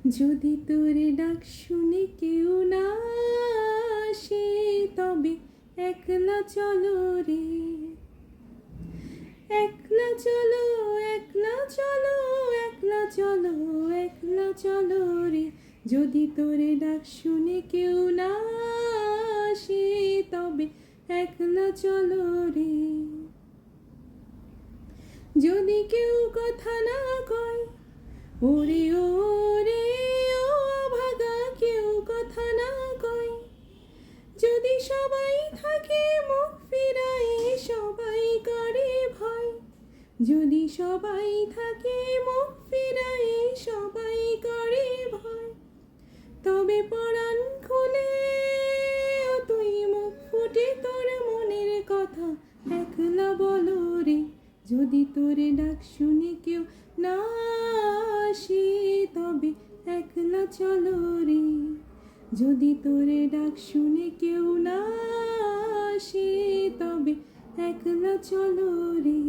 যদি তোর ডাক শুনে কেউ না আসে, তবে একলা চলো রে, একলা চলো, একলা চলো, একলা চলো, একলা চলো রে। যদি তোর ডাক শুনে কেউ না আসে, তবে একলা চলো রে। যদি কেউ কথা না কয়, ওরে ওরে ও ভাগা, কেউ কথা না কয়, যদি সবাই থাকে মুখ ফিরায়, সবাই করে ভয়, যদি সবাই থাকে মুখ ফিরায়, সবাই করে ভয়, তবে পরাণ খুলে ও তুই মুখ ফুটে তোর মনের কথা একলা বলো রে। যদি তোর ডাক শুনে কেউ না আসে, তবে একলা চলো রে। যদি তোর ডাক শুনে কেউ না আসে, তবে একলা চলো রে।